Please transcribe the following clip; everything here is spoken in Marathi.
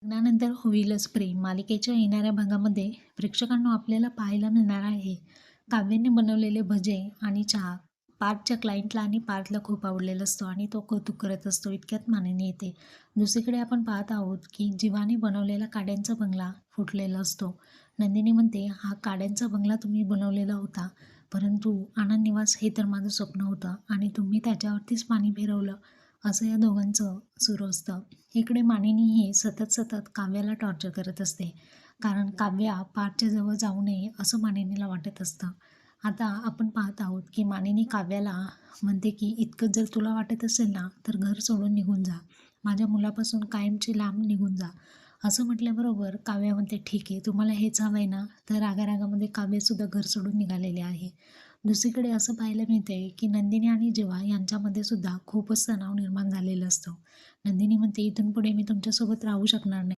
लग्नानंतर होईलच प्रेम मालिकेच्या येणाऱ्या भागामध्ये प्रेक्षकांना आपल्याला पाहायला मिळणार आहे काव्याने बनवलेले भजे आणि चहा. पार्थच्या क्लायंटला आणि पार्थला खूप आवडलेला असतो आणि तो कौतुक करत असतो. इतक्यात मानिनी येते. दुसरीकडे आपण पाहत आहोत की जीवाने बनवलेला काड्यांचा बंगला फुटलेला असतो. नंदिनी म्हणते, हा काड्यांचा बंगला तुम्ही बनवलेला होता, परंतु आनंद निवास हे तर माझं स्वप्न होतं आणि तुम्ही त्याच्यावरतीच पाणी फिरवलं, असं या दोघांचं सुरू असतं. इकडे मानिनी ही सतत सतत काव्याला टॉर्चर करत असते, कारण काव्या पार्थच्या जवळ जाऊ नये असं मानिनीला वाटत असतं. आता आपण पाहत आहोत की मानिनी काव्याला म्हणते की इतकं जर तुला वाटत असेल ना, तर घर सोडून निघून जा, माझ्या मुलापासून कायमची लांब निघून जा. असं म्हटल्याबरोबर काव्या म्हणते, ठीक आहे, तुम्हाला हेच हवं आहे ना. तर रागारागामध्ये काव्यसुद्धा घर सोडून निघालेले आहे. दुसरीकडे असं पाहायला मिळते की नंदिनी आणि जीवा यांच्यामध्ये सुद्धा खूपच तणाव निर्माण झालेला असतो. नंदिनी म्हणते, इथून पुढे मी तुमच्यासोबत राहू शकणार नाही.